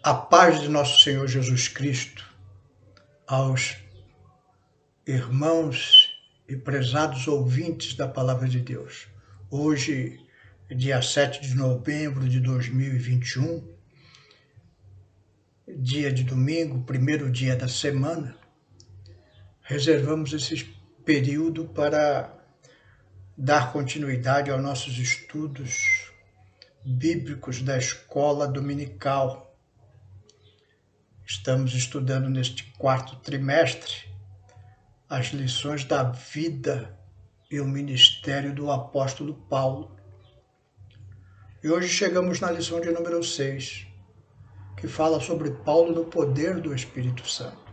A paz de nosso Senhor Jesus Cristo aos irmãos e prezados ouvintes da Palavra de Deus. Hoje, dia 7 de novembro de 2021, dia de domingo, primeiro dia da semana, reservamos esse período para dar continuidade aos nossos estudos bíblicos da escola dominical. Estamos estudando neste quarto trimestre as lições da vida e o ministério do apóstolo Paulo. E hoje chegamos na lição de número 6, que fala sobre Paulo no poder do Espírito Santo.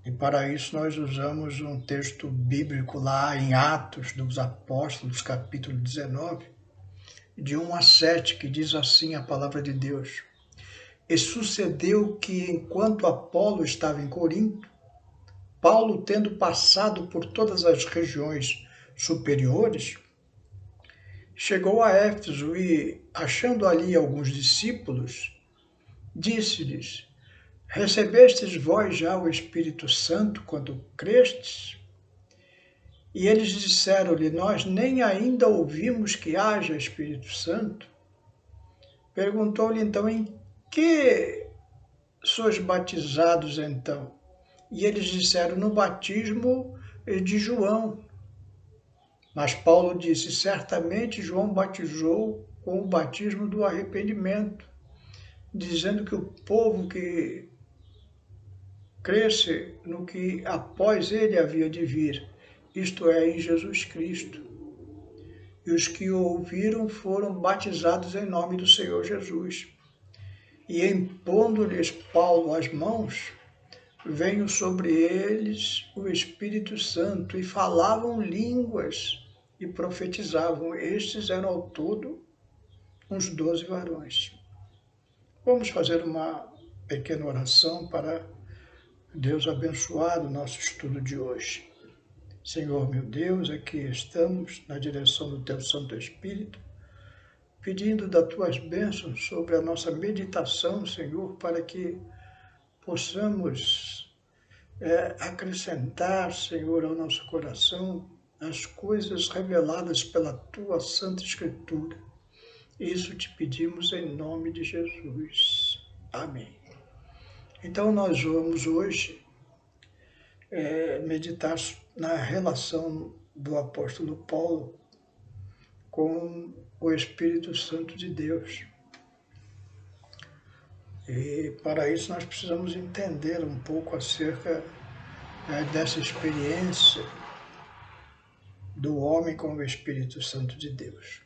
E para isso nós usamos um texto bíblico lá em Atos dos Apóstolos, capítulo 19, de 1 a 7, que diz assim a palavra de Deus. E sucedeu que, enquanto Apolo estava em Corinto, Paulo, tendo passado por todas as regiões superiores, chegou a Éfeso e, achando ali alguns discípulos, disse-lhes: Recebestes vós já o Espírito Santo quando crestes? E eles disseram-lhe: Nós nem ainda ouvimos que haja Espírito Santo. Perguntou-lhe então: Em que sois batizados então? E eles disseram: No batismo de João. Mas Paulo disse: Certamente João batizou com o batismo do arrependimento, dizendo que o povo que cresce no que após ele havia de vir, isto é, em Jesus Cristo. E os que o ouviram foram batizados em nome do Senhor Jesus. E impondo-lhes Paulo as mãos, veio sobre eles o Espírito Santo e falavam línguas e profetizavam. Estes eram ao todo uns 12 varões. Vamos fazer uma pequena oração para Deus abençoar o nosso estudo de hoje. Senhor meu Deus, aqui estamos na direção do Teu Santo Espírito, pedindo das Tuas bênçãos sobre a nossa meditação, Senhor, para que possamos acrescentar, Senhor, ao nosso coração as coisas reveladas pela Tua Santa Escritura. Isso te pedimos em nome de Jesus. Amém. Então nós vamos hoje meditar na relação do apóstolo Paulo com o Espírito Santo de Deus. E para isso nós precisamos entender um pouco acerca dessa experiência do homem com o Espírito Santo de Deus.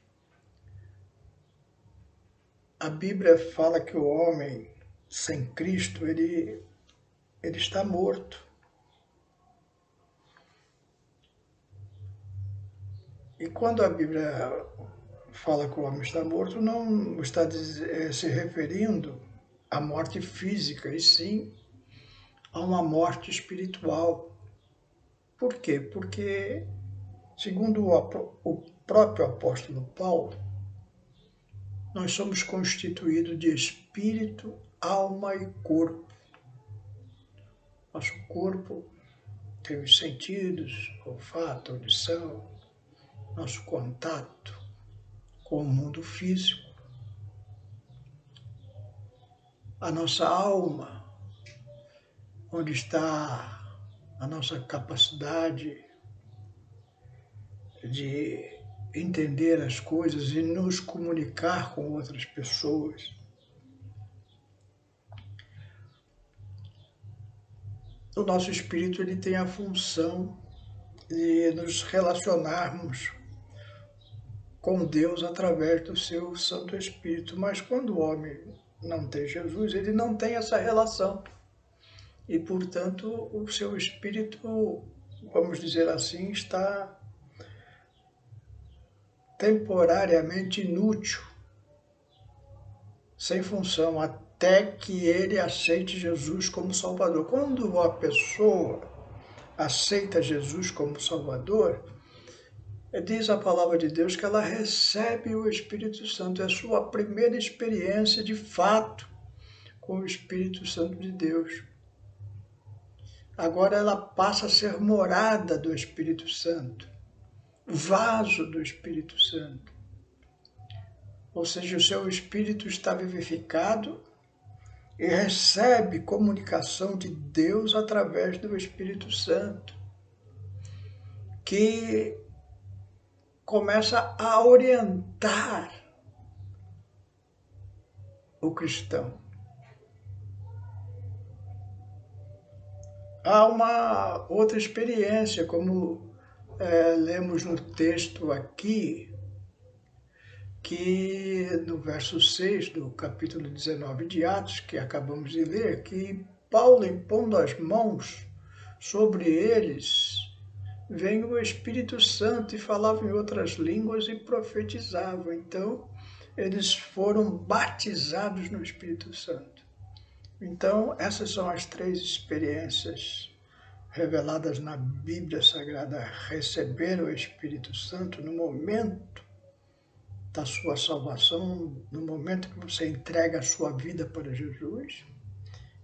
A Bíblia fala que o homem sem Cristo, ele está morto. E quando a Bíblia fala que o homem está morto, não está se referindo à morte física, e sim a uma morte espiritual. Por quê? Porque, segundo o próprio apóstolo Paulo, nós somos constituídos de espírito, alma e corpo. Nosso corpo tem os sentidos, olfato, audição, nosso contato com o mundo físico. A nossa alma, onde está a nossa capacidade de entender as coisas e nos comunicar com outras pessoas. O nosso espírito ele tem a função de nos relacionarmos com Deus através do seu Santo Espírito. Mas quando o homem não tem Jesus, ele não tem essa relação. E, portanto, o seu espírito, vamos dizer assim, está temporariamente inútil, sem função, até que ele aceite Jesus como Salvador. Quando a pessoa aceita Jesus como Salvador, diz a palavra de Deus que ela recebe o Espírito Santo. É a sua primeira experiência de fato com o Espírito Santo de Deus. Agora ela passa a ser morada do Espírito Santo, vaso do Espírito Santo. Ou seja, o seu espírito está vivificado e recebe comunicação de Deus através do Espírito Santo, que começa a orientar o cristão. Há uma outra experiência, como lemos no texto aqui, que no verso 6 do capítulo 19 de Atos, que acabamos de ler, que Paulo, impondo as mãos sobre eles, veio o Espírito Santo e falava em outras línguas e profetizava. Então, eles foram batizados no Espírito Santo. Então, essas são as 3 experiências reveladas na Bíblia Sagrada. Receber o Espírito Santo no momento da sua salvação, no momento que você entrega a sua vida para Jesus.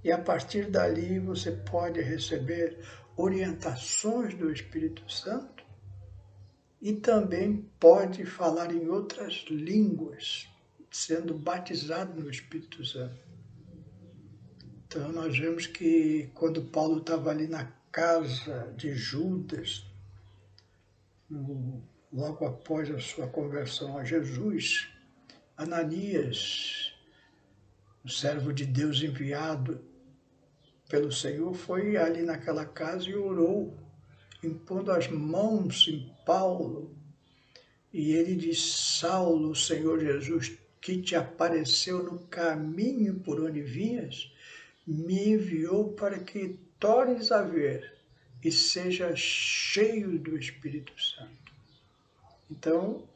E a partir dali você pode receber orientações do Espírito Santo e também pode falar em outras línguas, sendo batizado no Espírito Santo. Então nós vemos que quando Paulo estava ali na casa de Judas, logo após a sua conversão a Jesus, Ananias, o servo de Deus enviado pelo Senhor, foi ali naquela casa e orou, impondo as mãos em Paulo. E ele disse: Saulo, o Senhor Jesus, que te apareceu no caminho por onde vinhas, me enviou para que tornes a ver e seja cheio do Espírito Santo. Então,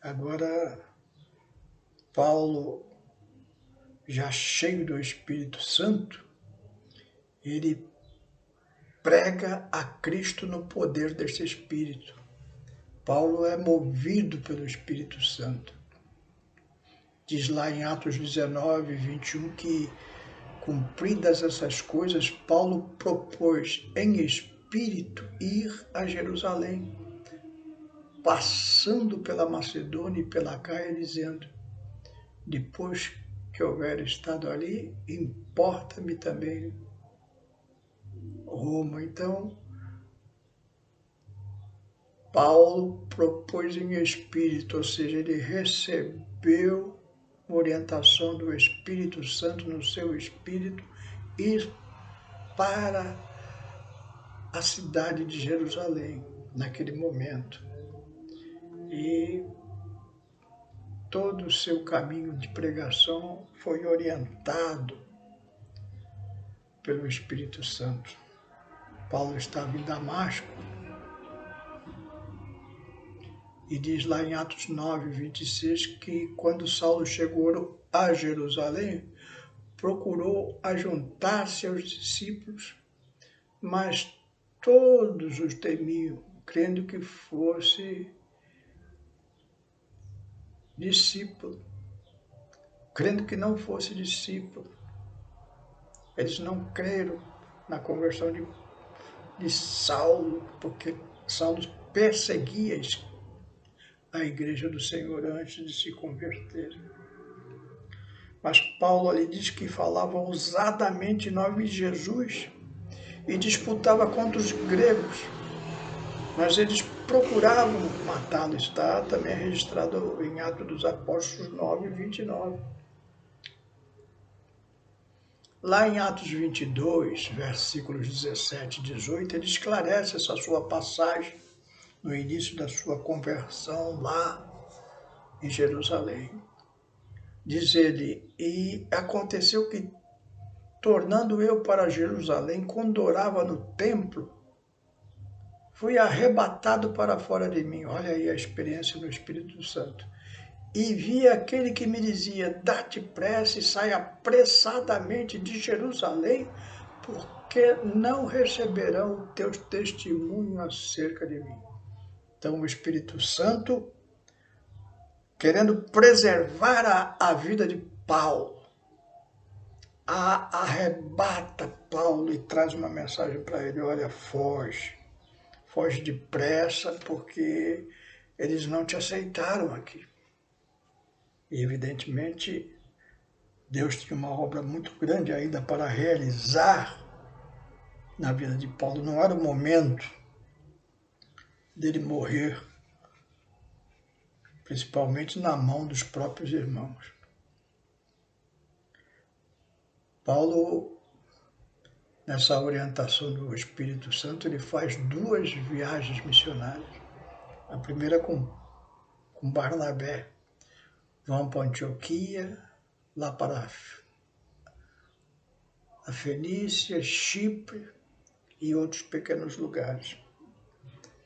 agora, Paulo, já cheio do Espírito Santo, ele prega a Cristo no poder desse Espírito. Paulo é movido pelo Espírito Santo. Diz lá em Atos 19, 21, que, cumpridas essas coisas, Paulo propôs em espírito ir a Jerusalém, passando pela Macedônia e pela Caia, dizendo: depois que houver estado ali, importa-me também Roma. Então, Paulo propôs em espírito, ou seja, ele recebeu orientação do Espírito Santo no seu espírito, ir para a cidade de Jerusalém, naquele momento. E todo o seu caminho de pregação foi orientado pelo Espírito Santo. Paulo estava em Damasco e diz lá em Atos 9, 26, que quando Saulo chegou a Jerusalém, procurou ajuntar-se aos discípulos, mas todos os temiam, crendo que fosse discípulo, crendo que não fosse discípulo. Eles não creram na conversão de Saulo, porque Saulo perseguia a igreja do Senhor antes de se converter. Mas Paulo ali diz que falava ousadamente em nome de Jesus e disputava contra os gregos, mas eles procuravam matá-lo. Está também registrado em Atos dos Apóstolos 9, 29. Lá em Atos 22, versículos 17 e 18, ele esclarece essa sua passagem no início da sua conversão lá em Jerusalém. Diz ele: e aconteceu que, tornando eu para Jerusalém, quando orava no templo, fui arrebatado para fora de mim. Olha aí a experiência no Espírito Santo. E vi aquele que me dizia: dá-te pressa e sai apressadamente de Jerusalém, porque não receberão o teu testemunho acerca de mim. Então o Espírito Santo, querendo preservar a vida de Paulo, arrebata Paulo e traz uma mensagem para ele: olha, foge depressa, porque eles não te aceitaram aqui. E evidentemente Deus tinha uma obra muito grande ainda para realizar na vida de Paulo. Não era o momento dele morrer, principalmente na mão dos próprios irmãos. Paulo, nessa orientação do Espírito Santo, ele faz 2 viagens missionárias. A primeira com Barnabé. Vão para Antioquia, lá para a Fenícia, Chipre e outros pequenos lugares.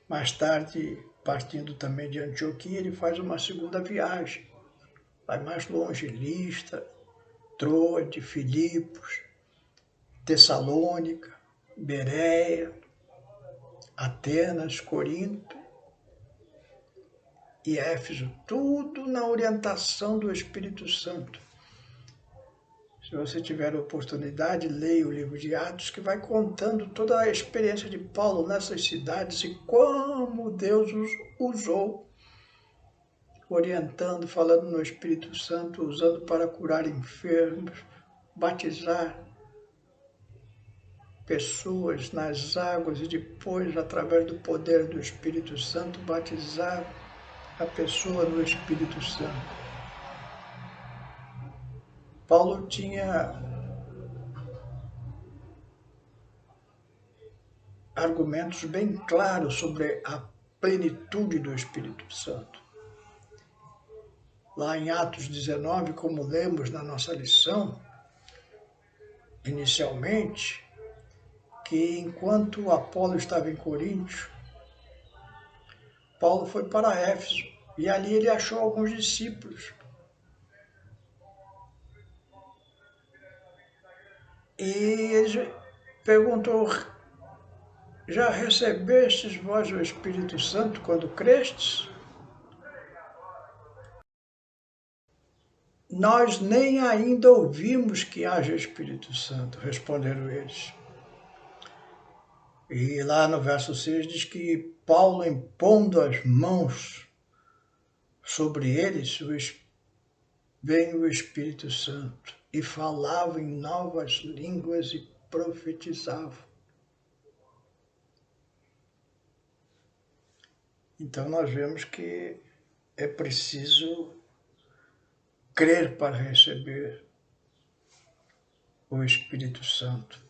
Mais tarde, partindo também de Antioquia, ele faz uma segunda viagem. Vai mais longe, Listra, Troade, Filipos, Tessalônica, Bereia, Atenas, Corinto e Éfeso, tudo na orientação do Espírito Santo. Se você tiver a oportunidade, leia o livro de Atos, que vai contando toda a experiência de Paulo nessas cidades e como Deus os usou, orientando, falando no Espírito Santo, usando para curar enfermos, batizar pessoas nas águas e depois, através do poder do Espírito Santo, batizar a pessoa no Espírito Santo. Paulo tinha argumentos bem claros sobre a plenitude do Espírito Santo. Lá em Atos 19, como lemos na nossa lição, inicialmente, que enquanto Apolo estava em Coríntio, Paulo foi para Éfeso e ali ele achou alguns discípulos. E ele perguntou: já recebestes vós o Espírito Santo quando crestes? Nós nem ainda ouvimos que haja Espírito Santo, responderam eles. E lá no verso 6 diz que Paulo, impondo as mãos sobre eles, veio o Espírito Santo e falava em novas línguas e profetizava. Então nós vemos que é preciso crer para receber o Espírito Santo.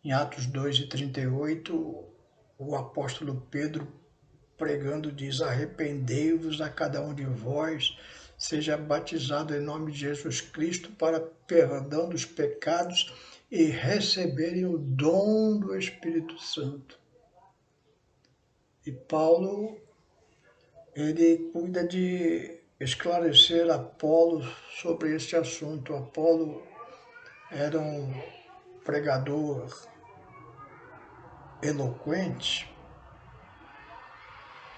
Em Atos 2:38, o apóstolo Pedro, pregando, diz: arrependei-vos a cada um de vós, seja batizado em nome de Jesus Cristo para perdão dos pecados e receberem o dom do Espírito Santo. E Paulo, ele cuida de esclarecer Apolo sobre este assunto. Apolo era um pregador eloquente,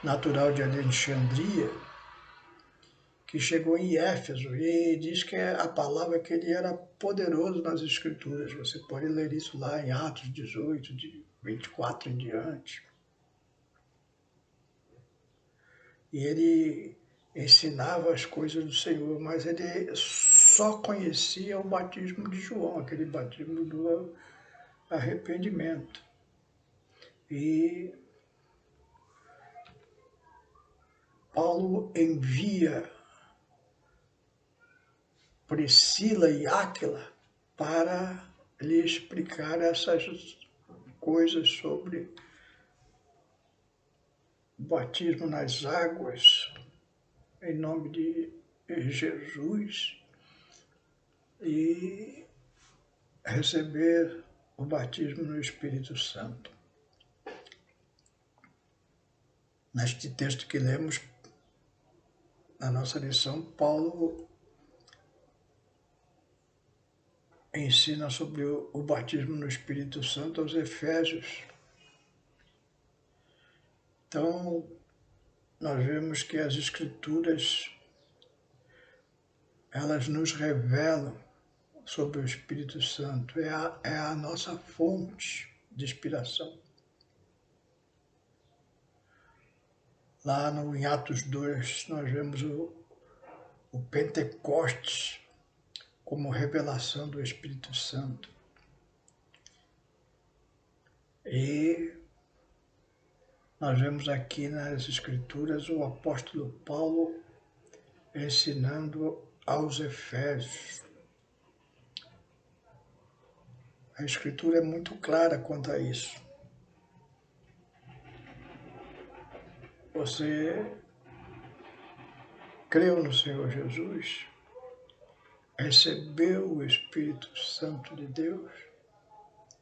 natural de Alexandria, que chegou em Éfeso e diz que a palavra que ele era poderoso nas Escrituras. Você pode ler isso lá em Atos 18, de 24 em diante. E ele ensinava as coisas do Senhor, mas ele só conhecia o batismo de João, aquele batismo do arrependimento. E Paulo envia Priscila e Áquila para lhe explicar essas coisas sobre o batismo nas águas, em nome de Jesus, e receber o batismo no Espírito Santo. Neste texto que lemos na nossa lição, Paulo ensina sobre o batismo no Espírito Santo aos Efésios. Então, nós vemos que as Escrituras, elas nos revelam sobre o Espírito Santo, é a nossa fonte de inspiração. Lá em Atos 2, nós vemos o Pentecostes como revelação do Espírito Santo. E nós vemos aqui nas Escrituras o apóstolo Paulo ensinando aos Efésios. A Escritura é muito clara quanto a isso. Você creu no Senhor Jesus? Recebeu o Espírito Santo de Deus?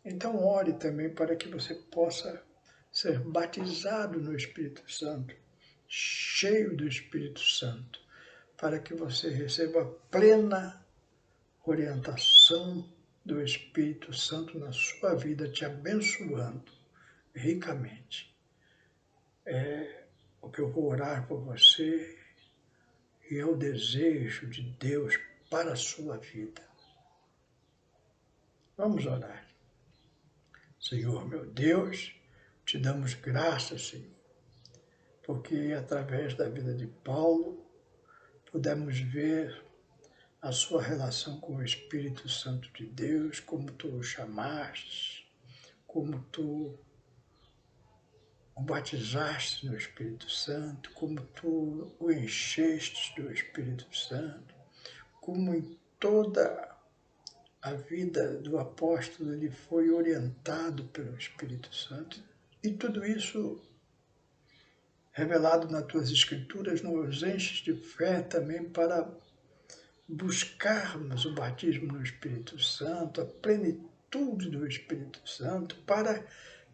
Então ore também para que você possa ser batizado no Espírito Santo, cheio do Espírito Santo, para que você receba plena orientação do Espírito Santo na sua vida, te abençoando ricamente. É o que eu vou orar por você e é o desejo de Deus para a sua vida. Vamos orar. Senhor, meu Deus, te damos graças, Senhor, porque através da vida de Paulo pudemos ver a sua relação com o Espírito Santo de Deus, como tu o chamaste, como tu o batizaste no Espírito Santo, como tu o encheste do Espírito Santo, como em toda a vida do apóstolo ele foi orientado pelo Espírito Santo. E tudo isso revelado nas tuas Escrituras nos enches de fé também para buscarmos o batismo no Espírito Santo, a plenitude do Espírito Santo, para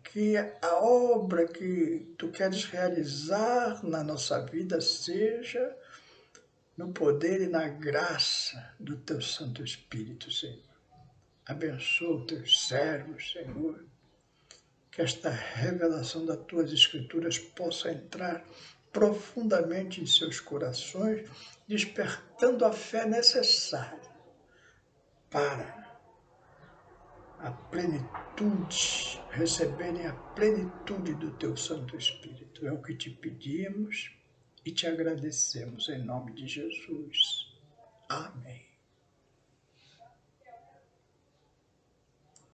que a obra que tu queres realizar na nossa vida seja no poder e na graça do teu Santo Espírito, Senhor. Abençoa os teus servos, Senhor, que esta revelação das tuas Escrituras possa entrar profundamente em seus corações, despertando a fé necessária para a plenitude, receberem a plenitude do teu Santo Espírito. É o que te pedimos e te agradecemos em nome de Jesus. Amém.